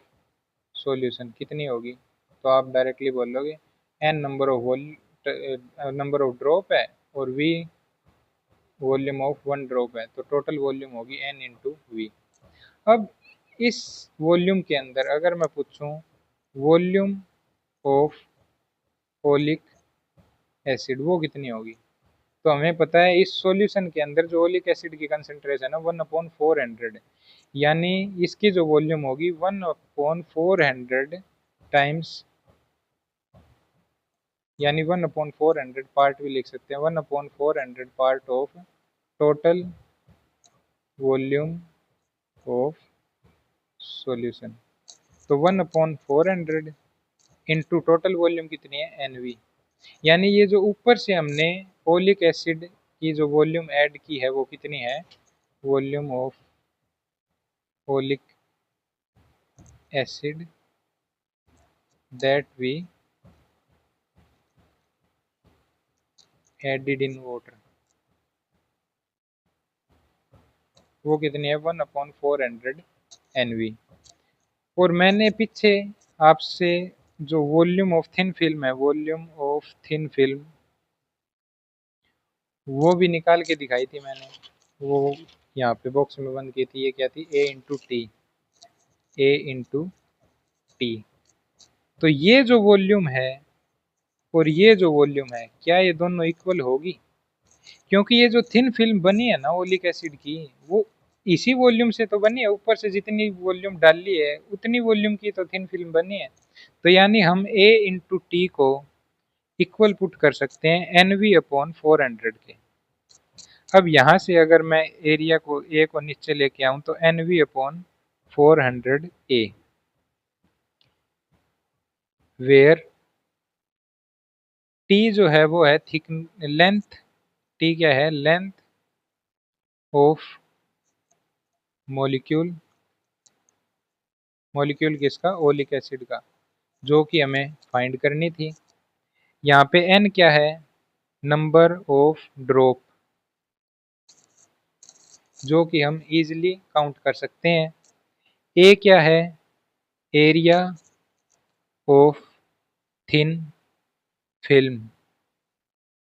सॉल्यूशन कितनी होगी, तो आप डायरेक्टली बोलोगे n नंबर ऑफ ड्रॉप है और V volume of one drop है, तो टोटल वॉल्यूम होगी n इंटू वी। अब इस वॉल्यूम के अंदर अगर मैं पूछूं वॉल्यूम ऑफ ओलिक एसिड वो कितनी होगी, तो हमें पता है इस सॉल्यूशन के अंदर जो ओलिक एसिड की कंसंट्रेशन है 1/400 है, यानी इसकी जो वॉल्यूम होगी 1/400 टाइम्स, यानी 1/400 पार्ट भी लिख सकते हैं, 1/400 part of total volume of solution. तो 1/400 इंटू टोटल वॉल्यूम कितनी है NV, यानी ये जो ऊपर से हमने ओलिक एसिड की जो वॉल्यूम ऐड की है वो कितनी है, volume of oleic acid that we added in water, वो कितनी है 1/400 NV। और मैंने पीछे आपसे जो वॉल्यूम ऑफ थिन फिल्म है, वॉल्यूम ऑफ थिन फिल्म वो भी निकाल के दिखाई थी मैंने, वो यहाँ पे बॉक्स में बंद की थी। ये क्या थी, A इंटू टी। तो ये जो वॉल्यूम है और ये जो वॉल्यूम है, क्या ये दोनों इक्वल होगी, क्योंकि ये जो थिन फिल्म बनी है ना ओलिक एसिड की, वो इसी वॉल्यूम से तो बनी है, ऊपर से जितनी वॉल्यूम डाली है उतनी वॉल्यूम की तो थिन फिल्म बनी है। तो यानी हम A इंटू टी को इक्वल पुट कर सकते हैं NV/400 के। अब यहाँ से अगर मैं एरिया को A को नीचे लेके आऊं तो NV/400 A, वेयर T जो है वो है थिक लेंथ, T क्या है, लेंथ ऑफ मॉलिक्यूल, मॉलिक्यूल किसका, ओलिक एसिड का, जो कि हमें फाइंड करनी थी। यहाँ पे N क्या है, नंबर ऑफ ड्रॉप, जो कि हम इजीली काउंट कर सकते हैं। A क्या है, एरिया ऑफ थिन फिल्म,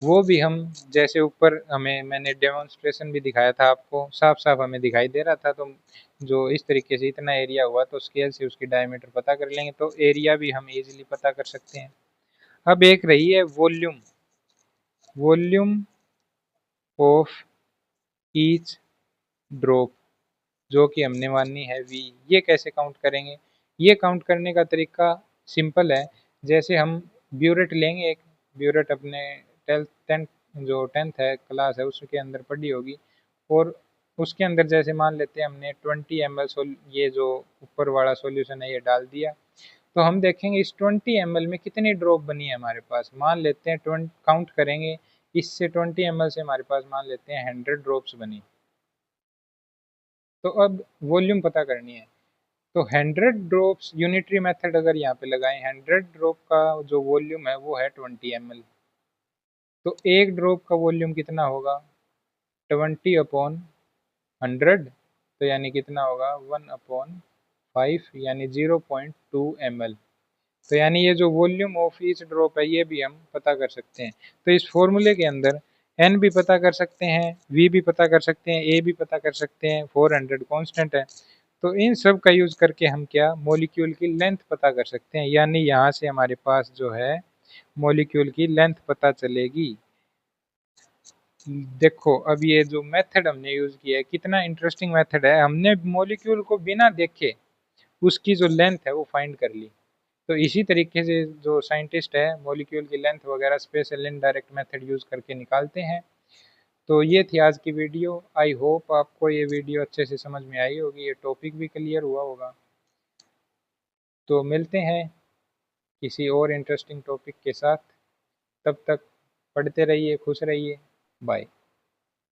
वो भी हम जैसे ऊपर हमें मैंने डेमोन्स्ट्रेशन भी दिखाया था आपको, साफ साफ हमें दिखाई दे रहा था। तो जो इस तरीके से इतना एरिया हुआ तो स्केल से उसकी डायमीटर पता कर लेंगे, तो एरिया भी हम इजीली पता कर सकते हैं। अब एक रही है volume, volume of each drop, जो कि हमने माननी है V। ये कैसे काउंट करेंगे, ये काउंट करने का तरीका सिंपल है। जैसे हम ब्यूरेट लेंगे, एक ब्यूरेट अपने टेंथ जो 10th है क्लास है उसके अंदर पढ़ी होगी, और उसके अंदर जैसे मान लेते हैं हमने 20 ml ये जो ऊपर वाला सॉल्यूशन है ये डाल दिया, तो हम देखेंगे इस 20 ml में कितनी ड्रॉप बनी है हमारे पास। मान लेते हैं काउंट करेंगे, इससे 20 ml से हमारे पास मान लेते हैं 100 ड्रॉप्स बनी। तो अब वॉल्यूम पता करनी है, तो 100 ड्रॉप्स यूनिटरी मेथड अगर यहाँ पे लगाएं, 100 ड्रॉप का जो वॉल्यूम है वो है 20 ml। तो एक ड्रॉप का वॉल्यूम कितना होगा, 20/100, तो यानी कितना होगा 1/5 यानी 0.2 ml। तो यानी ये जो वॉल्यूम ऑफ ईच ड्रॉप है ये भी हम पता कर सकते हैं। तो इस फॉर्मूले के अंदर एन भी पता कर सकते हैं, वी भी पता कर सकते हैं, ए भी पता कर सकते हैं, 400 कांस्टेंट है। तो इन सब का यूज करके हम क्या मॉलिक्यूल की लेंथ पता कर सकते हैं, यानी यहाँ से हमारे पास जो है मॉलिक्यूल की लेंथ पता चलेगी। देखो अब ये जो मेथड हमने यूज किया है कितना इंटरेस्टिंग मेथड है, हमने मॉलिक्यूल को बिना देखे उसकी जो लेंथ है वो फाइंड कर ली। तो इसी तरीके से जो साइंटिस्ट है मॉलिक्यूल की लेंथ वगैरह स्पेशल इनडायरेक्ट मेथड यूज करके निकालते हैं। तो ये थी आज की वीडियो। आई होप आपको ये वीडियो अच्छे से समझ में आई होगी, ये टॉपिक भी क्लियर हुआ होगा। तो मिलते हैं किसी और इंटरेस्टिंग टॉपिक के साथ, तब तक पढ़ते रहिए, खुश रहिए, बाय।